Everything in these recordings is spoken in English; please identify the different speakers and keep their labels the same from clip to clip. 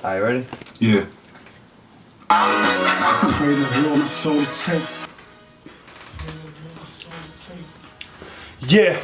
Speaker 1: Alright, ready?
Speaker 2: Yeah.
Speaker 3: Pray the Lord my soul to take. Yeah.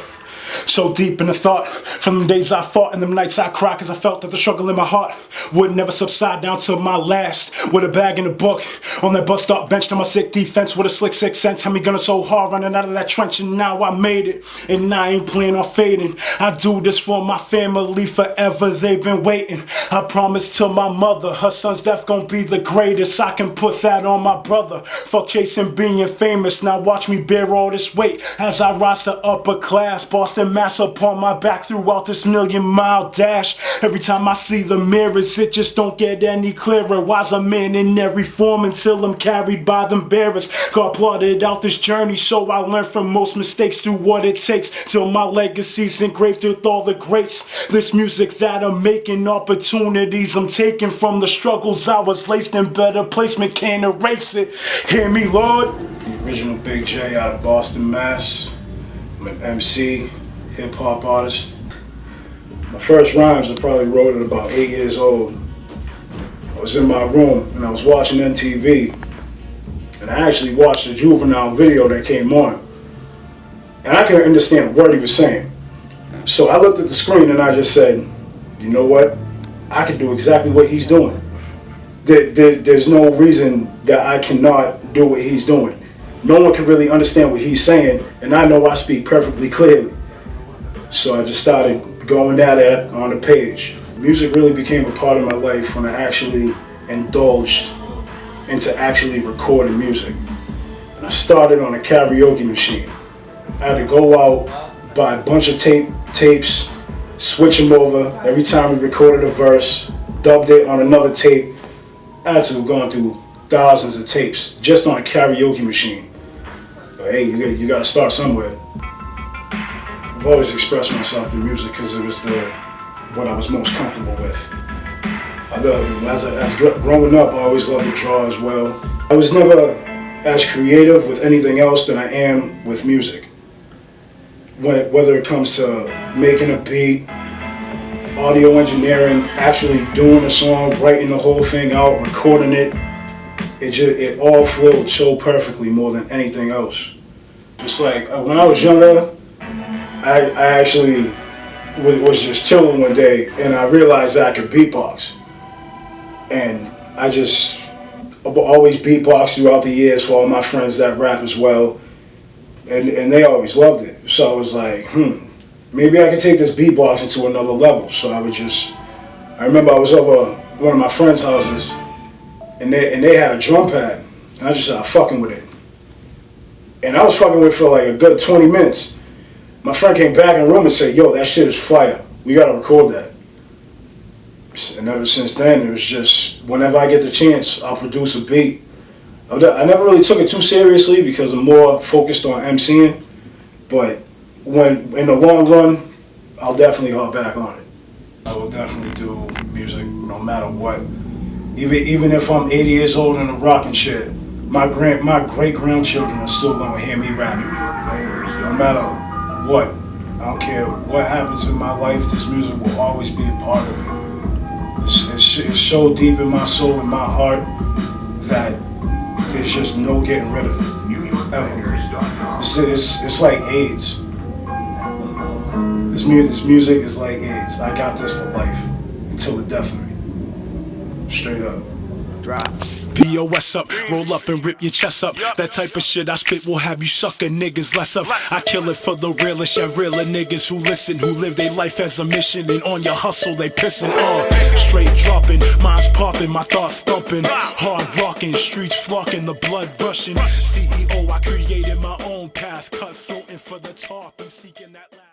Speaker 3: So deep in the thought, from them days I fought and them nights I cried, cause I felt that the struggle in my heart would never subside down to my last. With a bag and a book on that bus stop bench to my sick defense with a slick 6 cents. Had me gunning so hard running out of that trench, and now I made it. And I ain't planning on fading. I do this for my family forever, they've been waiting. I promised to my mother, her son's death gon' be the greatest. I can put that on my brother. Fuck chasing being famous, now watch me bear all this weight as I rise to upper class. Boston Mass upon my back throughout this 1,000,000-mile dash. Every time I see the mirrors, it just don't get any clearer. Why's a man in every form until I'm carried by them bearers? God plotted out this journey, so I learn from most mistakes. Do what it takes till my legacy's engraved with all the greats. This music that I'm making, opportunities I'm taking from the struggles I was laced in. Better placement can't erase it. Hear me, Lord. The original Big J out of Boston, Mass. I'm an MC, hip-hop artist. My first rhymes I probably wrote at about 8 years old. I was in my room and I was watching MTV, and I actually watched a Juvenile video that came on, and I couldn't understand a word he was saying. So I looked at the screen and I just said, you know what, I can do exactly what he's doing. There's no reason that I cannot do what he's doing. No one can really understand what he's saying, and I know I speak perfectly clearly. So I just started going at it on the page. Music really became a part of my life when I actually indulged into actually recording music. And I started on a karaoke machine. I had to go out, buy a bunch of tapes, switch them over. Every time we recorded a verse, dubbed it on another tape. I had to have gone through thousands of tapes just on a karaoke machine. But hey, you gotta start somewhere. I've always expressed myself through music because it was what I was most comfortable with. Growing up, I always loved to draw as well. I was never as creative with anything else than I am with music. Whether it comes to making a beat, audio engineering, actually doing a song, writing the whole thing out, recording it, it all flowed so perfectly more than anything else. Just like when I was younger, I actually was just chilling one day and I realized that I could beatbox. And I just always beatboxed throughout the years for all my friends that rap as well. And they always loved it. So I was like, maybe I could take this beatboxing to another level. So I remember I was over one of my friends' houses and they had a drum pad. And I just started fucking with it. And I was fucking with it for like a good 20 minutes. My friend came back in the room and said, yo, that shit is fire. We gotta record that. And ever since then, it was just, whenever I get the chance, I'll produce a beat. I never really took it too seriously because I'm more focused on MCing. But in the long run, I'll definitely hop back on it. I will definitely do music no matter what. Even if I'm 80 years old and a rocking shit, my great-grandchildren are still gonna hear me rapping. No matter what. I don't care what happens in my life, this music will always be a part of it. It's so deep in my soul and my heart that there's just no getting rid of it. Ever. It's like AIDS. This music is like AIDS. I got this for life until the death of me. Straight up.
Speaker 4: Drop.
Speaker 3: POS up, roll up and rip your chest up. That type of shit I spit will have you sucker niggas less of. I kill it for the realest, yeah, realer niggas who listen, who live their life as a mission, and on your hustle they pissin' on. Straight dropping, minds popping, my thoughts thumping, hard rocking, streets flocking, the blood rushing. CEO, I created my own path, cutthroat and for the top and seeking that last.